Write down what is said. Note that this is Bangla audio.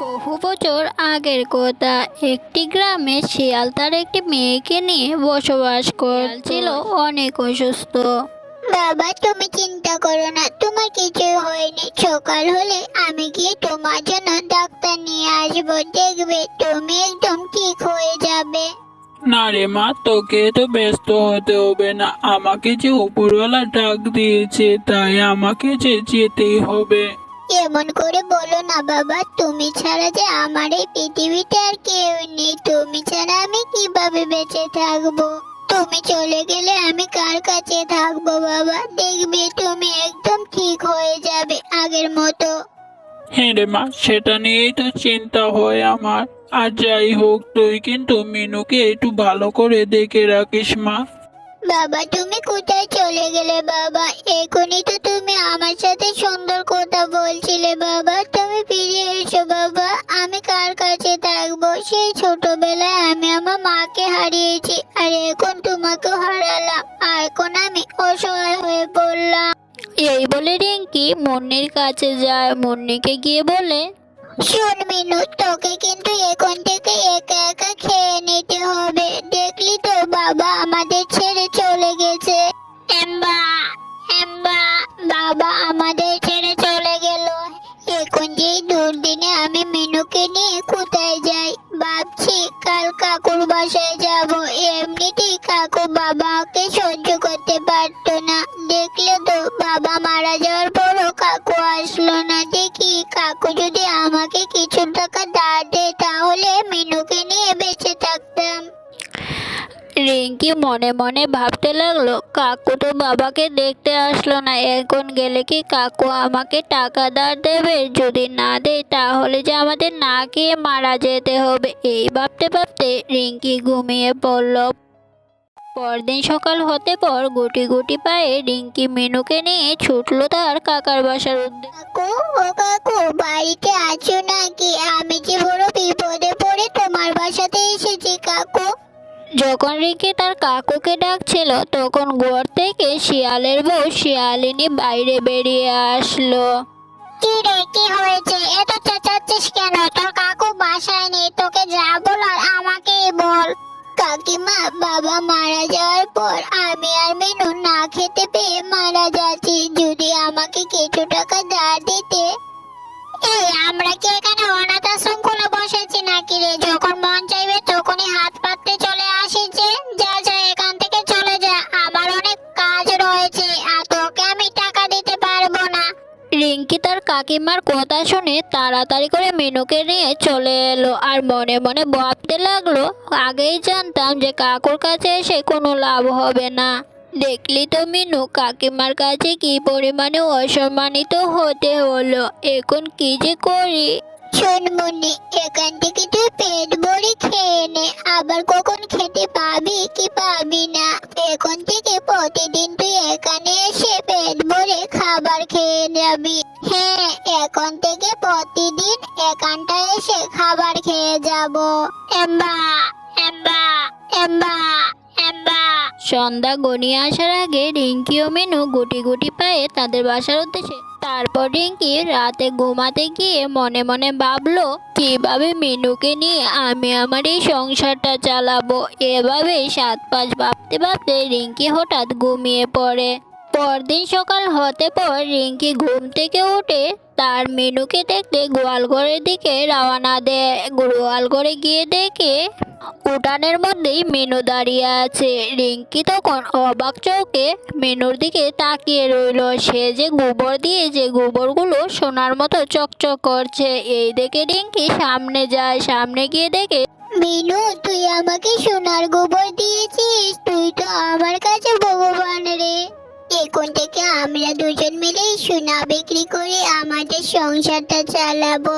বহু বছর আগের কথা, একটি গ্রামে শিয়াল তার একটি মেয়েকে নিয়ে বসবাস করছিল। অনেক অসুস্থ। বাবা, তুমি চিন্তা করো না, তোমার কিছুই হয়নি। সকাল হলে আমি গিয়ে তোমার জন্য ডাক্তার নিয়ে আসবো। দেখবে তুমি একদম ঠিক হয়ে যাবে। না রে মা, তোকে তো ব্যস্ত হতে হবে না। আমাকে যে উপরওয়ালা ডাক দিয়েছে, তাই আমাকে যে যেতেই হবে। এমন করে বলো না বাবা, তুমি ছাড়া যে আমার এই পৃথিবীতে আর কেউ নেই। তুমি ছাড়া আমি কিভাবে বেঁচে থাকবো? তুমি চলে গেলে আমি কার কাছে থাকবো বাবা? দেখবে তুমি একদম ঠিক হয়ে যাবে আগের মতো। হ্যাঁ রে মা, সেটা নিয়েই তো চিন্তা হয় আমার। আর যাই হোক, তুই কিন্তু মিনুকে একটু ভালো করে দেখে রাখিস মা। বাবা, তুমি কোথায় চলে গেলে বাবা? এখনই তো তুমি আমার সাথে সুন্দর কথা বলছিলে বাবা। তুমি ফিরে এসো বাবা। আমি কার কাছে থাকবো? সেই ছোটবেলায় আমি আমার মাকে হারিয়েছি, আর এখন তোমাকেও হারালাম। আর এখন আমি অসহায় হয়ে পড়লাম। এই বলে রিঙ্কি মুন্নির কাছে যায়। মুন্নিকে গিয়ে বলে, শোন মিনু, তোকে কিন্তু এখন থেকে একা একা খেয়ে নিতে হবে। দেখলি তো বাবা আমাদের ছেড়ে চলে গেছে। এম্বা, এম্বা, বাবা আমাদের ছেড়ে চলে গেল। এখন যে দুর্দিনে আমি মিনুকে নিয়ে কোথায় যাই? ভাবছি কাল কাকুর বাসায় যাব। এমনিতেই কাকু বাবাকে সহ্য করতে পারতো না। দেখলে তো বাবা মারা যাওয়ার পরও কাকু আসলো না। দেখি কাকু যদি আমাকে কিছু টাকা ধার দেয়, তাহলে মিনুকে নিয়ে বেঁচে থাকতাম। রিঙ্কি মনে মনে ভাবতে লাগলো, কাকু তো বাবাকে দেখতে আসলো না। এখন গেলে কি কাকু আমাকে টাকা ধার দেবে? যদি না দেয় তাহলে যে আমাদের না খেয়ে মারা যেতে হবে। এই ভাবতে ভাবতে রিঙ্কি ঘুমিয়ে পড়ল। পরদিন সকাল হতে পর গুটি গুটি পায়ে রিঙ্কি মিনুকে নিয়ে ছুটলো তার কাকার বাসার উদ্দেশ্যে। কাকু, ও কাকু, বাড়িতে আছো নাকি? আমি যে বড় বিপদে পড়ে তোমার বাসাতে এসেছি কাকু। যখন রিঙ্কি তার কাকুকে ডাকছিল, তখন ঘর থেকে শিয়ালের বউ শিয়ালিনী বাইরে বেরিয়ে আসলো। কি রে, কি হয়েছে? এত চেঁচাচ্ছিস কেন? তোর কাকু বাসায় নেই। তোকে যা বলার আমাকেই বল। কাকিমা, বাবা মারা যাওয়ার পর আমি আর মেনু না খেতে পেয়ে মারা যাচ্ছি। যদি আমাকে কিছু টাকা ধার দিতে। এই, আমরা কি এখানে অনাথ আশ্রম খুলে বসেছি নাকি রে? যখন মন চাইবে তখনই হাত পাততে চলে আসিছে। যা যা, এখান থেকে চলে যা। আমার অনেক কাজ রয়েছে, আর তোকে আমি টাকা দিতে পারবো না। রিঙ্কি তার কাকিমার কথা শুনে তাড়াতাড়ি করে মিনুকে নিয়ে চলে এলো। আর মনে মনে ভাবতে লাগলো, আগেই জানতাম যে কাকুর কাছে এসে কোনো লাভ হবে না। দেখলি তো মিনু, কাকিমার কাছে কি পরিমাণে অসম্মানিত হতে হলো। এখন কি যে করি। শোন মুন্নি, এখান থেকে তুই পেট ভরে খেয়ে নে। আবার কখন খেতে পাবি কি পাবি না, এখন থেকে প্রতিদিন তুই এখানে এসে পেট ভরে খাবার খেয়ে যাবি। হ্যাঁ, এখন থেকে প্রতিদিন এখানটায় এসে খাবার খেয়ে যাব। এম্বা, এম্বা, এম্বা, এম্বা। সন্ধ্যা গনিয়ে আসার আগে রিঙ্কি ও মিনু গুটি গুটি পায়ে তাদের বাসার উদ্দেশ্যে। তারপর রিঙ্কি রাতে ঘুমাতে গিয়ে মনে মনে ভাবলো, কিভাবে মিনুকে নিয়ে আমি আমার এই সংসারটা চালাবো। এভাবে 7-5 ভাবতে ভাবতে রিঙ্কি হঠাৎ ঘুমিয়ে পড়ে। পরদিন সকাল হতে পর রিঙ্কি ঘুম থেকে উঠে তার মিনুকে দেখতে গোয়ালঘরের দিকে রওনা দেয়। গোয়ালঘরে গিয়ে দেখে উঠানের মধ্যেই মিনু দাঁড়িয়ে আছে। রিঙ্কি তখন অবাক চোখে মিনুর দিকে তাকিয়ে রইল। সে যে গোবর দিয়ে যে গোবরগুলো সোনার মতো চকচক করছে। এই দেখে রিঙ্কি সামনে যায়। সামনে গিয়ে দেখে, মিনু, তুই আমাকে সোনার গোবর দিয়েছিস। তুই তো আমার কাছে ভগবান রে। এখন থেকে আমরা দুজন মিলে সোনা বিক্রি করে আমাদের সংসারটা চালাবো।